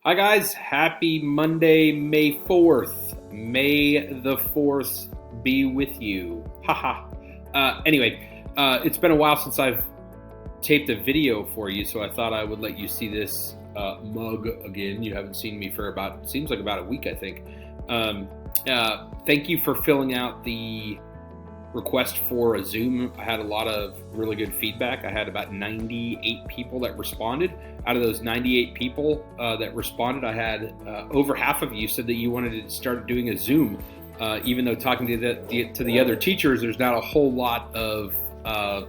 Hi guys, happy Monday, May 4th. May the 4th be with you. Haha. It's been a while since I've taped a video for you, so I thought I would let you see this mug again. You haven't seen me for seems like about a week, I think. Thank you for filling out the request for a Zoom. I had a lot of really good feedback. I had about 98 people that responded. Out of those 98 people that responded, I had over half of you said that you wanted to start doing a Zoom. Even though talking to the other teachers, there's not a whole lot of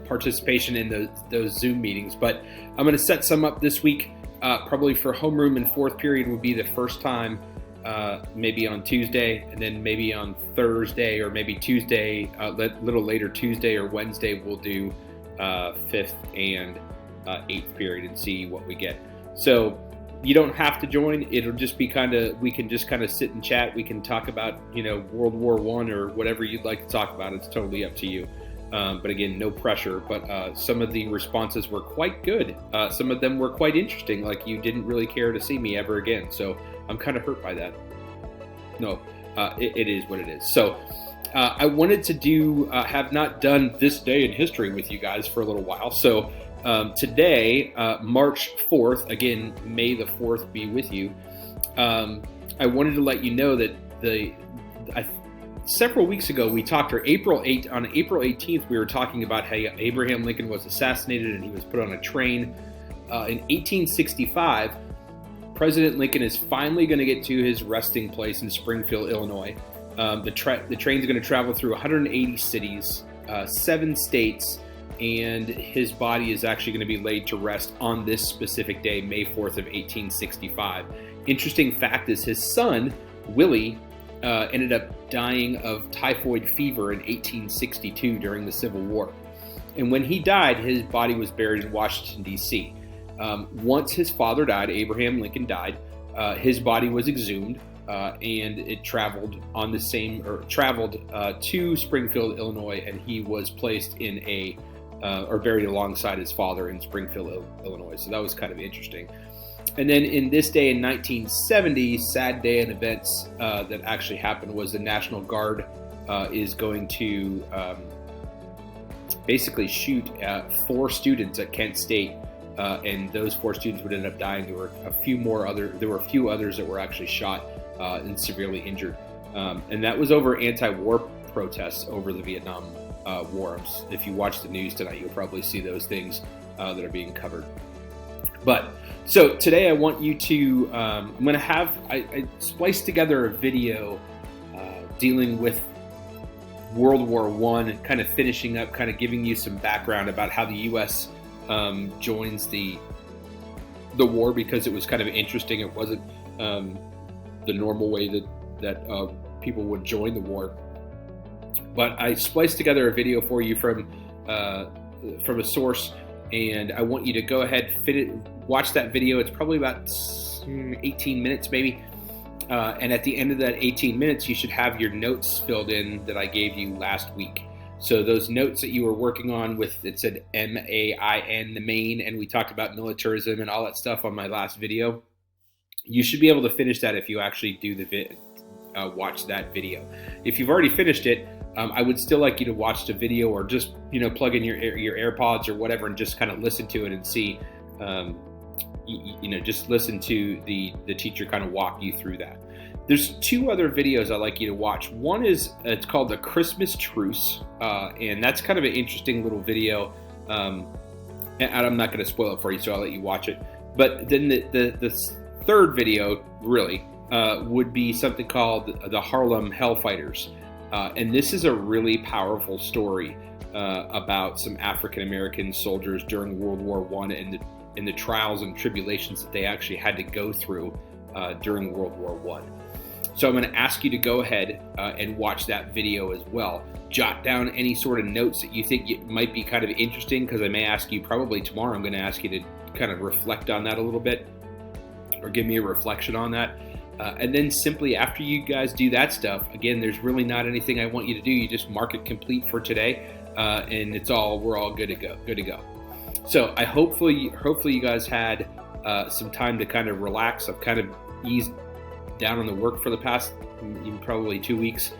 participation in those Zoom meetings. But I'm going to set some up this week, probably for homeroom and fourth period would be the first time. Maybe on Tuesday, and then maybe on Thursday, or maybe Tuesday, a little later Tuesday or Wednesday, we'll do fifth and eighth period and see what we get. So you don't have to join. It'll just be we can just kind of sit and chat. We can talk about, World War I or whatever you'd like to talk about. It's totally up to you. But again, no pressure. But some of the responses were quite good. Some of them were quite interesting, like you didn't really care to see me ever again. So I'm kind of hurt by that. No, it is what it is. So I wanted to have not done this day in history with you guys for a little while. So today, March 4th, again, May the 4th be with you. I wanted to let you know that several weeks ago we talked, on April 18th, we were talking about how Abraham Lincoln was assassinated and he was put on a train. In 1865, President Lincoln is finally going to get to his resting place in Springfield, Illinois. The train's going to travel through 180 cities, 7 states, and his body is actually going to be laid to rest on this specific day, May 4th of 1865. Interesting fact is his son, Willie, ended up dying of typhoid fever in 1862 during the Civil War. And when he died, his body was buried in Washington, D.C. Once his father died, Abraham Lincoln died, his body was exhumed, and it traveled to Springfield, Illinois, and he was placed in or buried alongside his father in Springfield, Illinois. So that was kind of interesting. And then in this day in 1970, sad day in events that actually happened was the National Guard is going to basically shoot at 4 students at Kent State. And those 4 students would end up dying. There were a few others that were actually shot and severely injured. And that was over anti-war protests over the Vietnam War. If you watch the news tonight, you'll probably see those things that are being covered. But so today I want you to, I spliced together a video dealing with World War I and kind of finishing up, kind of giving you some background about how the U.S. Joins the war, because it was kind of interesting. It wasn't the normal way that people would join the war. But I spliced together a video for you from a source, and I want you to go ahead, watch that video. It's probably about 18 minutes maybe. And at the end of that 18 minutes, you should have your notes filled in that I gave you last week. So those notes that you were working on it said MAIN, the Maine, and we talked about militarism and all that stuff on my last video. You should be able to finish that if you actually do watch that video. If you've already finished it, I would still like you to watch the video, or just plug in your AirPods or whatever and just kind of listen to it and see. Just listen to the teacher kind of walk you through that. There's 2 other videos I'd like you to watch. One it's called The Christmas Truce, and that's kind of an interesting little video. And I'm not going to spoil it for you, so I'll let you watch it. But then the third video, really, would be something called The Harlem Hellfighters. And this is a really powerful story about some African-American soldiers during World War I and the trials and tribulations that they actually had to go through during World War I. So I'm going to ask you to go ahead and watch that video as well. Jot down any sort of notes that you think might be kind of interesting, because I may ask you, probably tomorrow, I'm going to ask you to kind of reflect on that a little bit, or give me a reflection on that. And then simply after you guys do that stuff, again, there's really not anything I want you to do. You just mark it complete for today, and we're all good to go. So hopefully you guys had some time to kind of relax. I've kind of eased down on the work for the past probably 2 weeks.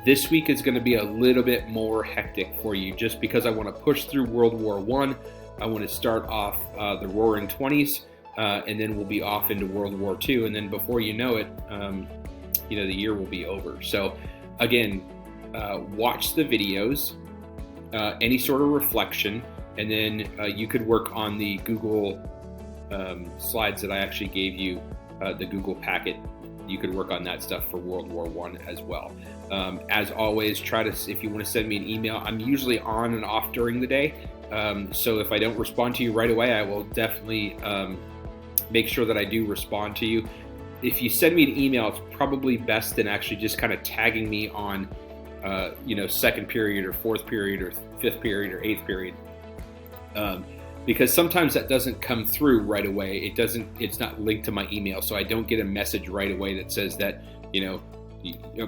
This week is going to be a little bit more hectic for you, just because I want to push through World War I. I want to start off the Roaring Twenties, and then we'll be off into World War II, and then before you know it, the year will be over. So again, watch the videos, any sort of reflection, and then you could work on the Google slides that I actually gave you, the Google packet. You could work on that stuff for World War I as well. As always, if you want to send me an email, I'm usually on and off during the day. So if I don't respond to you right away, I will definitely make sure that I do respond to you. If you send me an email, it's probably best than actually just kind of tagging me on, second period or fourth period or fifth period or eighth period. Because sometimes that doesn't come through right away. It's not linked to my email, so I don't get a message right away that says that,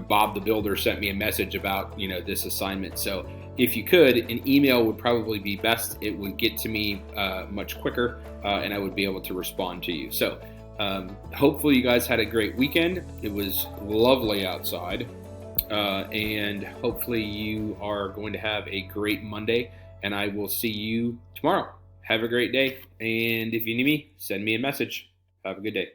Bob the Builder sent me a message about, this assignment. So if you could, an email would probably be best. It would get to me much quicker, and I would be able to respond to you. So hopefully you guys had a great weekend. It was lovely outside, and hopefully you are going to have a great Monday, and I will see you tomorrow. Have a great day, and if you need me, send me a message. Have a good day.